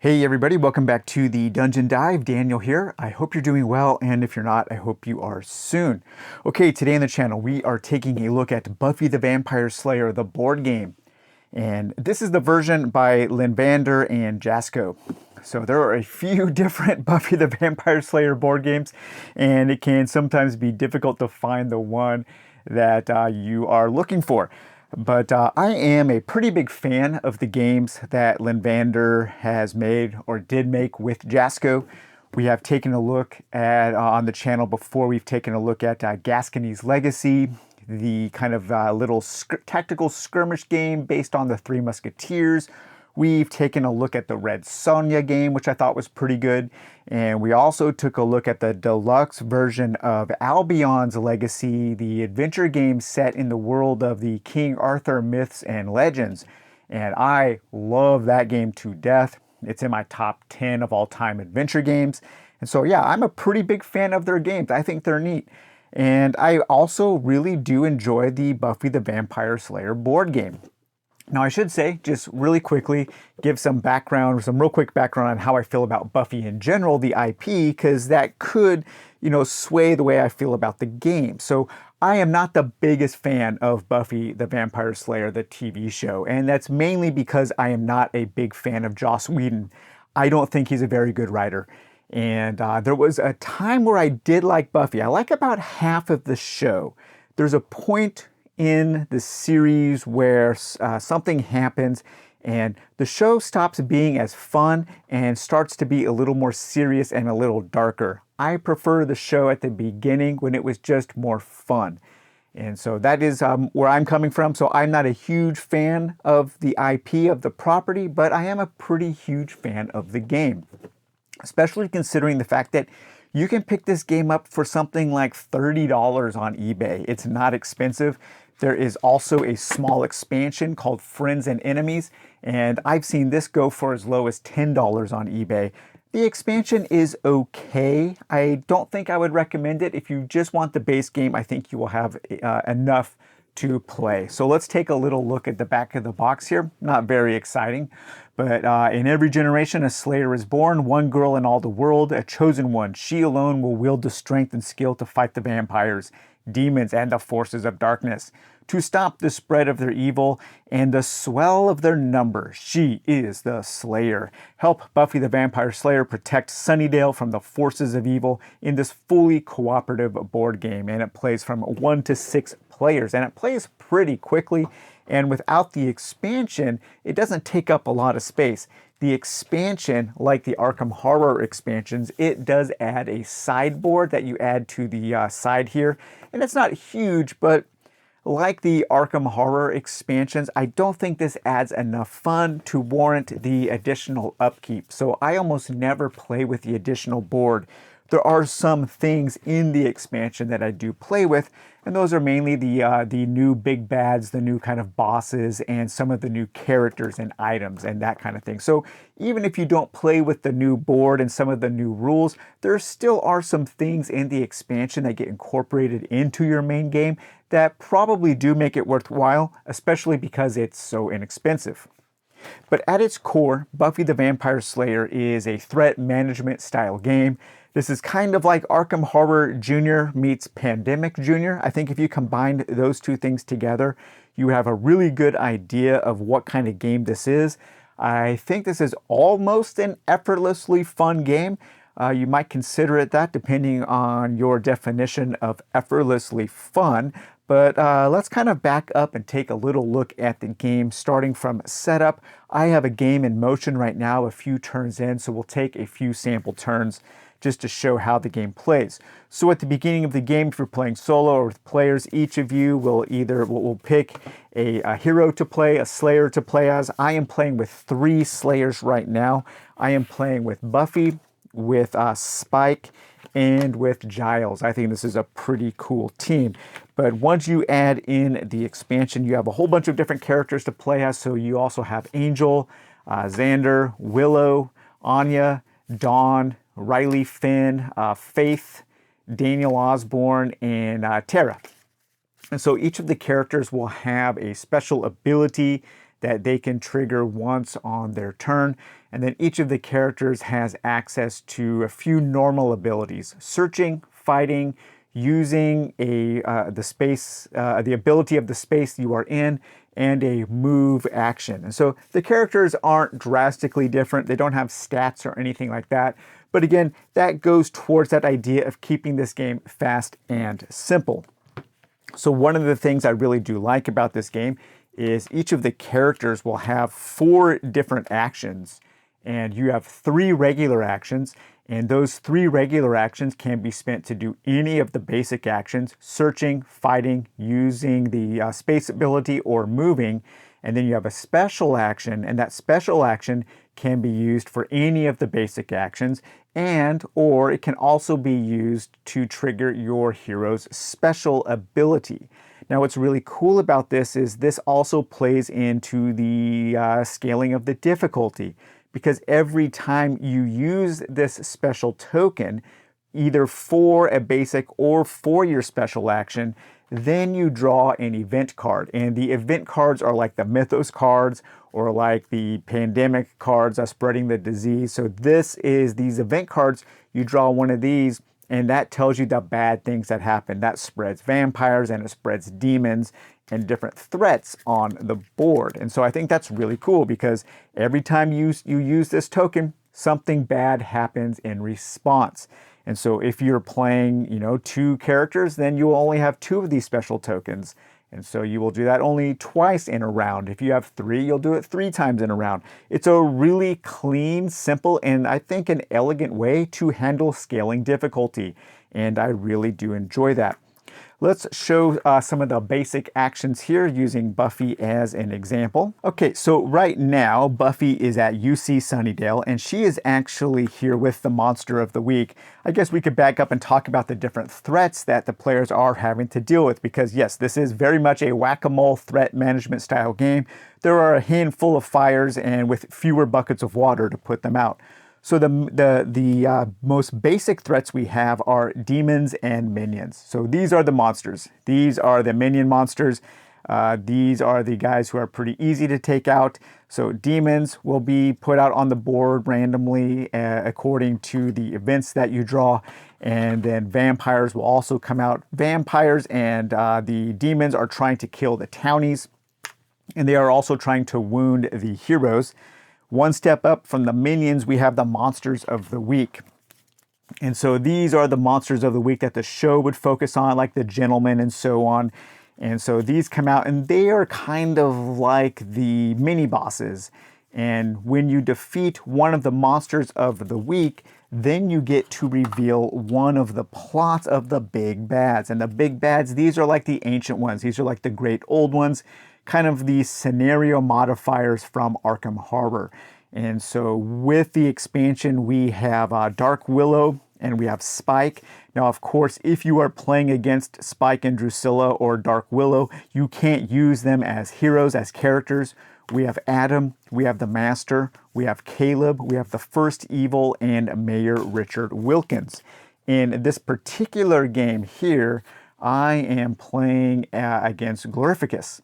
Hey everybody, welcome back to the Dungeon Dive. Daniel here. I hope you're doing well, and if you're not, I hope you are soon. Okay, today on the channel we are taking a look at Buffy the Vampire Slayer, the board game. And this is the version by Linvander and Jasco. So there are a few different Buffy the Vampire Slayer board games, and it can sometimes be difficult to find the one that you are looking for. But I am a pretty big fan of the games that Linvander has made or did make with Jasco. We have taken a look at, on the channel before, we've taken a look at Gascony's Legacy, the kind of little tactical skirmish game based on the Three Musketeers. We've taken a look at the Red Sonja game, which I thought was pretty good. And we also took a look at the deluxe version of Albion's Legacy, the adventure game set in the world of the King Arthur myths and legends. And I love that game to death. It's in my top 10 of all time adventure games. And so yeah, I'm a pretty big fan of their games. I think they're neat. And I also really do enjoy the Buffy the Vampire Slayer board game. Now, I should say, just really quickly, give some background, some real quick background on how I feel about Buffy in general, the IP, because that could, sway the way I feel about the game. So I am not the biggest fan of Buffy the Vampire Slayer, the TV show, and that's mainly because I am not a big fan of Joss Whedon. I don't think he's a very good writer. And there was a time where I did like Buffy. I like about half of the show. There's a point in the series where something happens and the show stops being as fun and starts to be a little more serious and a little darker. I prefer the show at the beginning when it was just more fun. And so that is where I'm coming from. So I'm not a huge fan of the IP of the property, but I am a pretty huge fan of the game, especially considering the fact that you can pick this game up for something like $30 on eBay. It's not expensive. There is also a small expansion called Friends and Enemies, and I've seen this go for as low as $10 on eBay. The expansion is okay. I don't think I would recommend it. If you just want the base game, I think you will have enough to play. So let's take a little look at the back of the box here. Not very exciting, but in every generation a Slayer is born, one girl in all the world, a chosen one. She alone will wield the strength and skill to fight the vampires, demons, and the forces of darkness, to stop the spread of their evil and the swell of their number. She is the Slayer. Help Buffy the Vampire Slayer protect Sunnydale from the forces of evil in this fully cooperative board game, and it plays from 1 to 6 players, and it plays pretty quickly. And without the expansion, it doesn't take up a lot of space. The expansion, like the Arkham Horror expansions, it does add a sideboard that you add to the side here. And it's not huge, but like the Arkham Horror expansions, I don't think this adds enough fun to warrant the additional upkeep. So I almost never play with the additional board. There are some things in the expansion that I do play with, and those are mainly the new big bads, the new kind of bosses, and some of the new characters and items and that kind of thing. So even if you don't play with the new board and some of the new rules, there still are some things in the expansion that get incorporated into your main game that probably do make it worthwhile, especially because it's so inexpensive. But at its core, Buffy the Vampire Slayer is a threat management style game. This is kind of like Arkham Horror Jr. meets Pandemic Jr. I think if you combined those two things together, you have a really good idea of what kind of game this is. I think this is almost an effortlessly fun game. You might consider it that depending on your definition of effortlessly fun. But let's kind of back up and take a little look at the game, starting from setup. I have a game in motion right now, a few turns in, so we'll take a few sample turns just to show how the game plays. So at the beginning of the game, if you're playing solo or with players, each of you will pick a hero to play, a Slayer to play as. I am playing with 3 Slayers right now. I am playing with Buffy, with Spike, and with Giles. I think this is a pretty cool team. But once you add in the expansion, you have a whole bunch of different characters to play as. So you also have Angel, Xander, Willow, Anya, Dawn, Riley Finn, Faith, Daniel Osborne, and Tara. And so each of the characters will have a special ability that they can trigger once on their turn. And then each of the characters has access to a few normal abilities: searching, fighting, using the ability of the space you are in, and a move action. And so the characters aren't drastically different. They don't have stats or anything like that. But again, that goes towards that idea of keeping this game fast and simple. So one of the things I really do like about this game is each of the characters will have 4 different actions, and you have 3 regular actions, and those 3 regular actions can be spent to do any of the basic actions: searching, fighting, using the space ability, or moving. And then you have a special action, and that special action can be used for any of the basic actions, or it can also be used to trigger your hero's special ability. Now, what's really cool about this is this also plays into the scaling of the difficulty, because every time you use this special token, either for a basic or for your special action, then you draw an event card. And the event cards are like the Mythos cards, or like the pandemic cards spreading the disease. So these event cards, you draw one of these, and that tells you the bad things that happen. That spreads vampires, and it spreads demons and different threats on the board. And so I think that's really cool, because every time you use this token, something bad happens in response. And so if you're playing, 2 characters, then you will only have 2 of these special tokens. And so you will do that only twice in a round. If you have 3, you'll do it 3 times in a round. It's a really clean, simple, and I think an elegant way to handle scaling difficulty. And I really do enjoy that. Let's show some of the basic actions here using Buffy as an example. Okay, so right now Buffy is at UC Sunnydale, and she is actually here with the monster of the week. I guess we could back up and talk about the different threats that the players are having to deal with, because yes, this is very much a whack-a-mole threat management style game. There are a handful of fires and with fewer buckets of water to put them out. So the most basic threats we have are demons and minions. So these are the monsters. These are the minion monsters. These are the guys who are pretty easy to take out. So demons will be put out on the board randomly according to the events that you draw. And then vampires will also come out. Vampires and the demons are trying to kill the townies, and they are also trying to wound the heroes. One step up from the minions, we have the monsters of the week. And so these are the monsters of the week that the show would focus on, like the gentlemen and so on. And so these come out, and they are kind of like the mini bosses. And when you defeat one of the monsters of the week, then you get to reveal one of the plots of the big bads. And the big bads, these are like the ancient ones. These are like the great old ones, kind of the scenario modifiers from Arkham Horror. And so with the expansion, we have Dark Willow and we have Spike. Now, of course, if you are playing against Spike and Drusilla or Dark Willow, you can't use them as heroes, as characters. We have Adam, we have the Master, we have Caleb, we have the First Evil, and Mayor Richard Wilkins. In this particular game here, I am playing against Glorificus.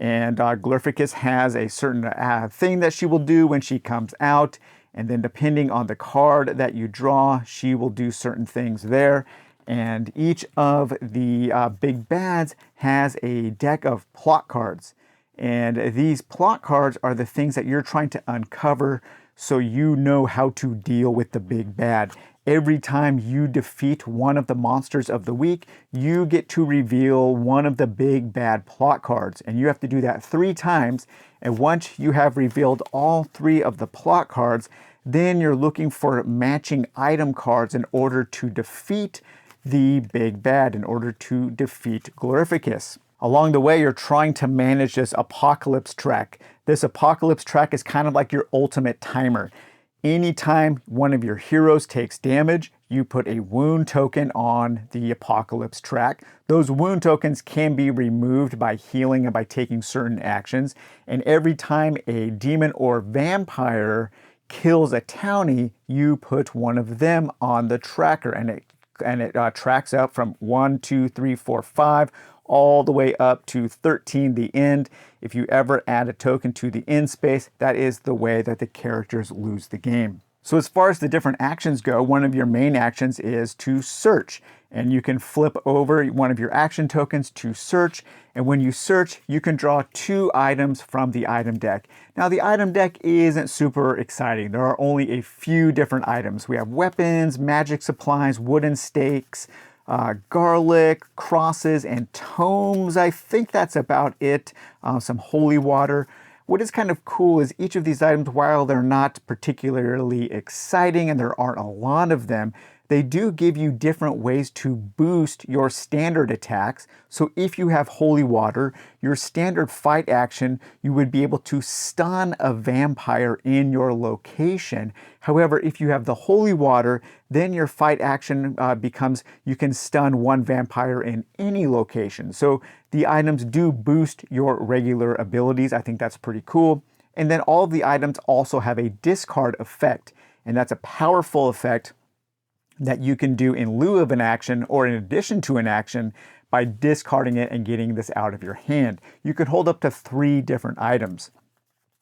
And Glorificus has a certain thing that she will do when she comes out. And then depending on the card that you draw, she will do certain things there. And each of the big bads has a deck of plot cards. And these plot cards are the things that you're trying to uncover so you know how to deal with the big bad. Every time you defeat one of the monsters of the week, you get to reveal one of the big bad plot cards. And you have to do that 3 times. And once you have revealed all 3 of the plot cards, then you're looking for matching item cards in order to defeat the big bad, in order to defeat Glorificus. Along the way, you're trying to manage this apocalypse track. This apocalypse track is kind of like your ultimate timer. Anytime one of your heroes takes damage, you put a wound token on the apocalypse track. Those wound tokens can be removed by healing and by taking certain actions. And every time a demon or vampire kills a townie, you put one of them on the tracker, and it tracks up from 1, 2, 3, 4, 5, all the way up to 13, the end. If you ever add a token to the end space, that is the way that the characters lose the game. So as far as the different actions go, one of your main actions is to search. And you can flip over one of your action tokens to search. And when you search, you can draw 2 items from the item deck. Now the item deck isn't super exciting. There are only a few different items. We have weapons, magic supplies, wooden stakes, garlic, crosses, and tomes. I think that's about it. Some holy water. What is kind of cool is each of these items, while they're not particularly exciting and there aren't a lot of them, they do give you different ways to boost your standard attacks. So if you have holy water, your standard fight action, you would be able to stun a vampire in your location. However, if you have the holy water, then your fight action becomes you can stun one vampire in any location. So the items do boost your regular abilities. I think that's pretty cool. And then all of the items also have a discard effect, and that's a powerful effect that you can do in lieu of an action or in addition to an action by discarding it and getting this out of your hand. You could hold up to 3 different items.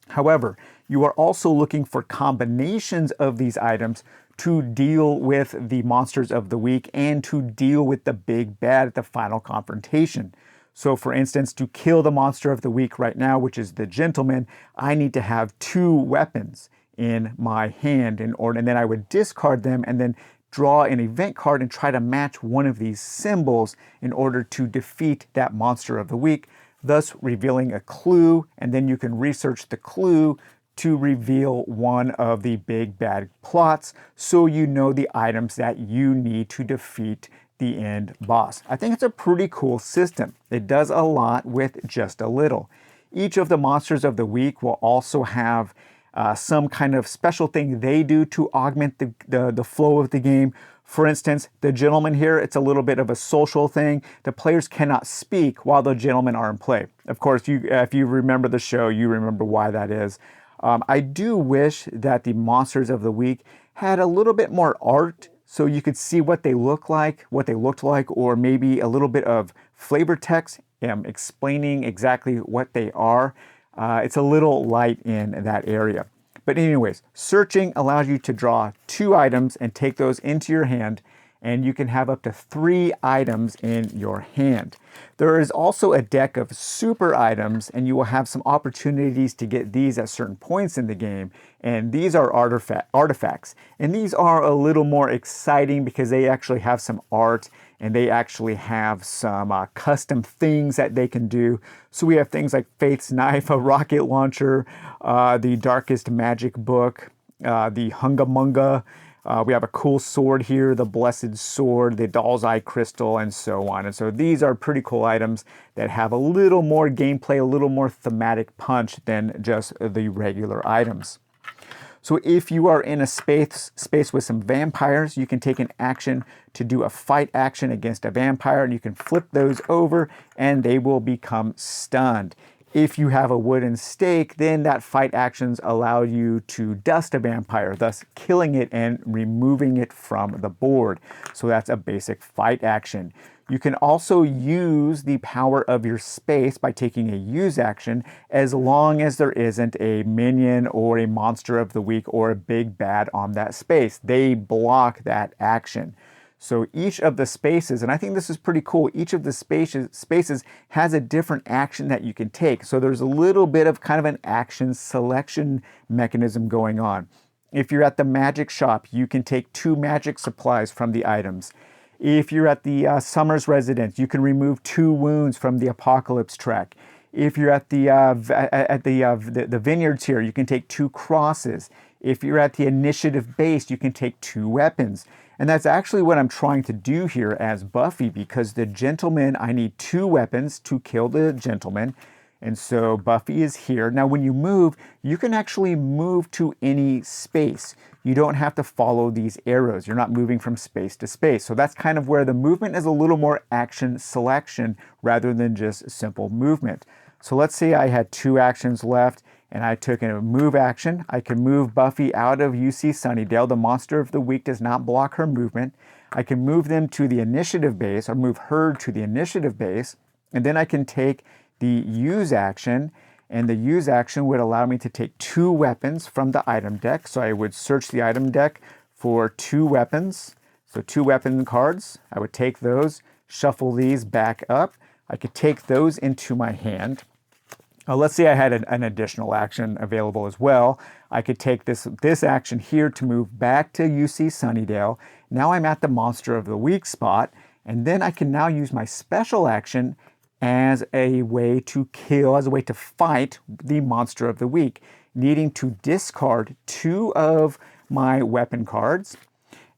However, you are also looking for combinations of these items to deal with the monsters of the week and to deal with the big bad at the final confrontation. So for instance, to kill the monster of the week right now, which is the gentleman, I need to have 2 weapons in my hand and then I would discard them and then draw an event card and try to match one of these symbols in order to defeat that monster of the week, thus revealing a clue, and then you can research the clue to reveal one of the big bad plots so you know the items that you need to defeat the end boss. I think it's a pretty cool system. It does a lot with just a little. Each of the monsters of the week will also have some kind of special thing they do to augment the flow of the game. For instance, the gentleman here, it's a little bit of a social thing. The players cannot speak while the gentlemen are in play. Of course, if you remember the show, you remember why that is. I do wish that the monsters of the week had a little bit more art so you could see what they looked like, or maybe a little bit of flavor text explaining exactly what they are. It's a little light in that area. But anyways, searching allows you to draw 2 items and take those into your hand, and you can have up to 3 items in your hand. There is also a deck of super items, and you will have some opportunities to get these at certain points in the game. And these are artifacts. And these are a little more exciting because they actually have some art and they actually have some custom things that they can do. So we have things like Faith's Knife, a rocket launcher, the Darkest Magic book, the Hungamunga. We have a cool sword here, the Blessed Sword, the Doll's Eye Crystal, and so on. And so these are pretty cool items that have a little more gameplay, a little more thematic punch than just the regular items. So if you are in a space with some vampires, you can take an action to do a fight action against a vampire, and you can flip those over and they will become stunned. If you have a wooden stake, then that fight actions allow you to dust a vampire, thus killing it and removing it from the board. So that's a basic fight action. You can also use the power of your space by taking a use action as long as there isn't a minion or a monster of the week or a big bad on that space. They block that action. So each of the spaces, and I think this is pretty cool, each of the spaces has a different action that you can take. So there's a little bit of kind of an action selection mechanism going on. If you're at the magic shop, you can take 2 magic supplies from the items. If you're at the Summers residence, you can remove 2 wounds from the Apocalypse track. If you're at the vineyards here, you can take 2 crosses. If you're at the initiative base, you can take 2 weapons. And that's actually what I'm trying to do here as Buffy, because the gentleman, I need 2 weapons to kill the gentleman. And so Buffy is here. Now, when you move, you can actually move to any space. You don't have to follow these arrows. You're not moving from space to space. So that's kind of where the movement is a little more action selection rather than just simple movement. So let's say I had 2 actions left and I took a move action. I can move Buffy out of UC Sunnydale. The monster of the week does not block her movement. I can move them to the initiative base or move her to the initiative base. And then I can take the use action, and the use action would allow me to take 2 weapons from the item deck. So I would search the item deck for 2 weapons. So 2 weapon cards, I would take those, shuffle these back up. I could take those into my hand. Let's say I had an additional action available as well. I could take this action here to move back to UC Sunnydale. Now I'm at the Monster of the Week spot, and then I can now use my special action as a way to kill, as a way to fight the Monster of the Week, needing to discard 2 of my weapon cards.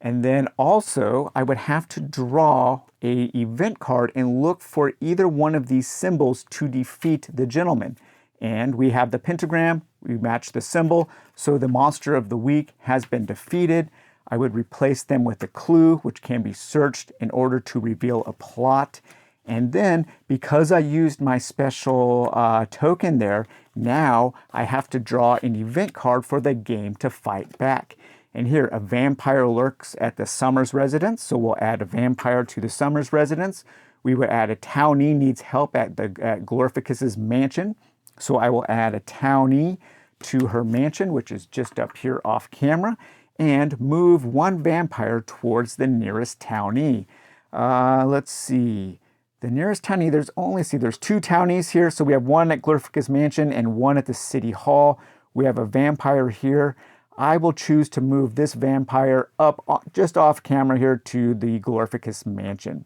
And then also, I would have to draw an event card and look for either one of these symbols to defeat the gentleman. And we have the pentagram, we match the symbol, so the Monster of the Week has been defeated. I would replace them with a clue, which can be searched in order to reveal a plot. And then, because I used my special token there, now I have to draw an event card for the game to fight back. And here, a vampire lurks at the Summers residence, so we'll add a vampire to the Summers residence. We would add a townie needs help at Glorificus's mansion, so I will add a townie to her mansion, which is just up here off camera, and move 1 vampire towards the nearest townie. Let's see. The nearest townie, there's 2 townies here, so we have 1 at Glorificus mansion and 1 at the city hall. We have a vampire here. I will choose to move this vampire up just off camera here to the Glorificus mansion.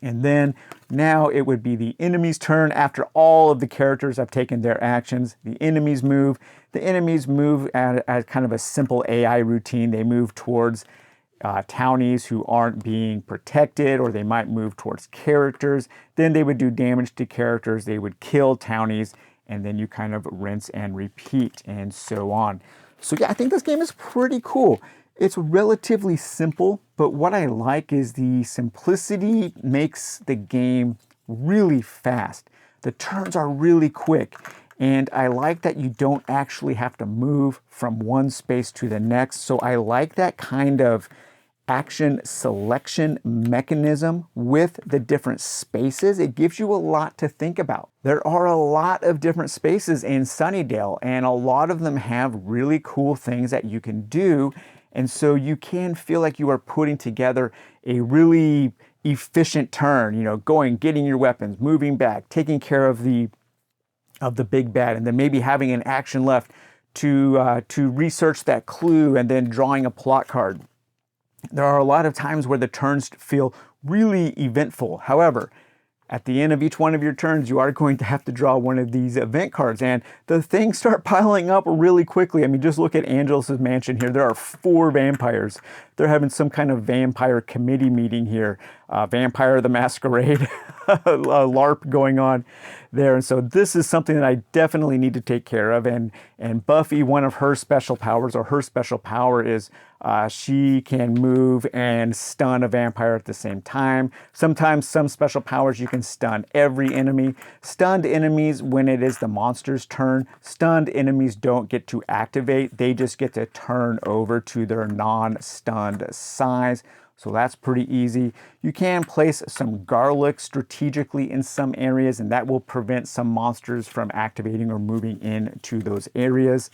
And then now it would be the enemy's turn. After all of the characters have taken their actions, the enemies move. The enemies move at kind of a simple AI routine. They move towards townies who aren't being protected, or they might move towards characters. Then they would do damage to characters. They would kill townies, and then you kind of rinse and repeat and so on. So yeah, I think this game is pretty cool. It's relatively simple, but what I like is the simplicity makes the game really fast. The turns are really quick, and I like that you don't actually have to move from one space to the next. So I like that kind of action selection mechanism with the different spaces. It gives you a lot to think about. There are a lot of different spaces in Sunnydale, and a lot of them have really cool things that you can do. And so you can feel like you are putting together a really efficient turn, you know, getting your weapons, moving back, taking care of the big bad, and then maybe having an action left to research that clue and then drawing a plot card. There are a lot of times where the turns feel really eventful. However, at the end of each one of your turns, you are going to have to draw one of these event cards, and the things start piling up really quickly. I mean, just look at Angelus's mansion here. There are 4 vampires. They're having some kind of vampire committee meeting here. Vampire the Masquerade, a LARP going on there. And so this is something that I definitely need to take care of. And Buffy, one of her special powers, or her special power is she can move and stun a vampire at the same time. Sometimes some special powers you can stun every enemy. Stunned enemies, when it is the monster's turn, stunned enemies don't get to activate. They just get to turn over to their non-stunned size. So that's pretty easy. You can place some garlic strategically in some areas, and that will prevent some monsters from activating or moving into those areas.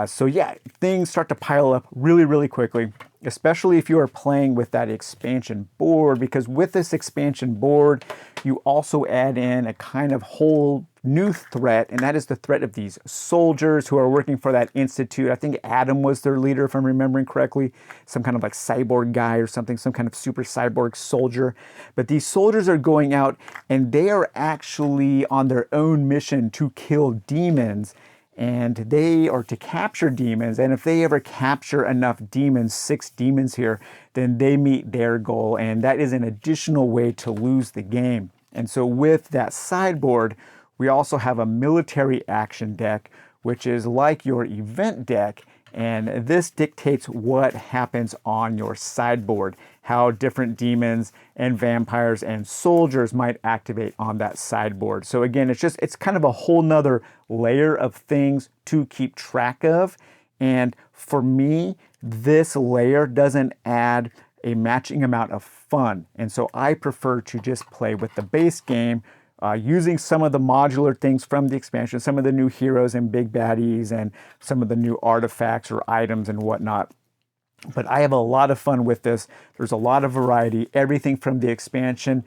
So yeah, things start to pile up really, really quickly, especially if you are playing with that expansion board, because with this expansion board, you also add in a kind of whole new threat, and that is the threat of these soldiers who are working for that institute. I think Adam was their leader, if I'm remembering correctly, some kind of like cyborg guy or something, some kind of super cyborg soldier. But these soldiers are going out, and they are actually on their own mission to kill demons. And they are to capture demons, and if they ever capture enough demons, 6 demons here, then they meet their goal, and that is an additional way to lose the game. And so with that sideboard, we also have a military action deck, which is like your event deck, and this dictates what happens on your sideboard, how different demons and vampires and soldiers might activate on that sideboard. So again, it's kind of a whole nother layer of things to keep track of. And for me, this layer doesn't add a matching amount of fun. And so I prefer to just play with the base game, using some of the modular things from the expansion, some of the new heroes and big baddies and some of the new artifacts or items and whatnot. But I have a lot of fun with this. There's a lot of variety. Everything from the expansion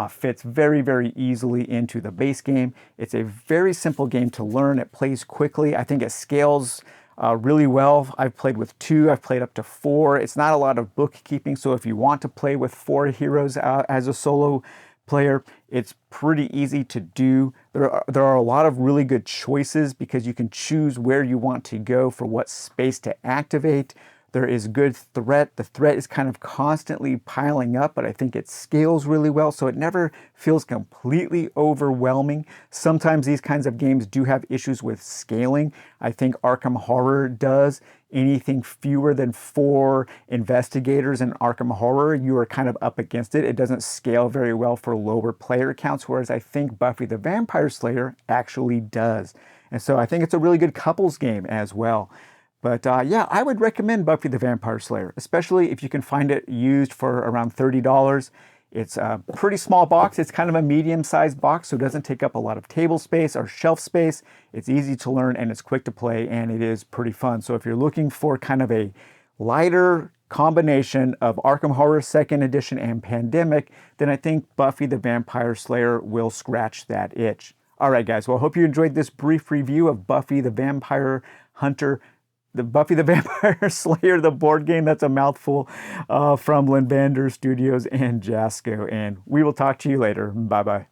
fits very, very easily into the base game. It's a very simple game to learn. It plays quickly. I think it scales really well. I've played with 2. I've played up to 4. It's not a lot of bookkeeping, so if you want to play with 4 heroes as a solo player, it's pretty easy to do. There are a lot of really good choices because you can choose where you want to go for what space to activate. There is good threat. The threat is kind of constantly piling up, but I think it scales really well, so it never feels completely overwhelming. Sometimes these kinds of games do have issues with scaling. I think Arkham Horror does. Anything fewer than 4 investigators in Arkham Horror, you are kind of up against it. It doesn't scale very well for lower player counts, whereas I think Buffy the Vampire Slayer actually does. And so I think it's a really good couples game as well. But yeah, I would recommend Buffy the Vampire Slayer, especially if you can find it used for around $30. It's a pretty small box. It's kind of a medium-sized box, so it doesn't take up a lot of table space or shelf space. It's easy to learn and it's quick to play, and it is pretty fun. So if you're looking for kind of a lighter combination of Arkham Horror 2nd Edition and Pandemic, then I think Buffy the Vampire Slayer will scratch that itch. All right, guys. Well, I hope you enjoyed this brief review of Buffy the Vampire Slayer, the board game. That's a mouthful, from Linvander Studios and Jasco. And we will talk to you later. Bye-bye.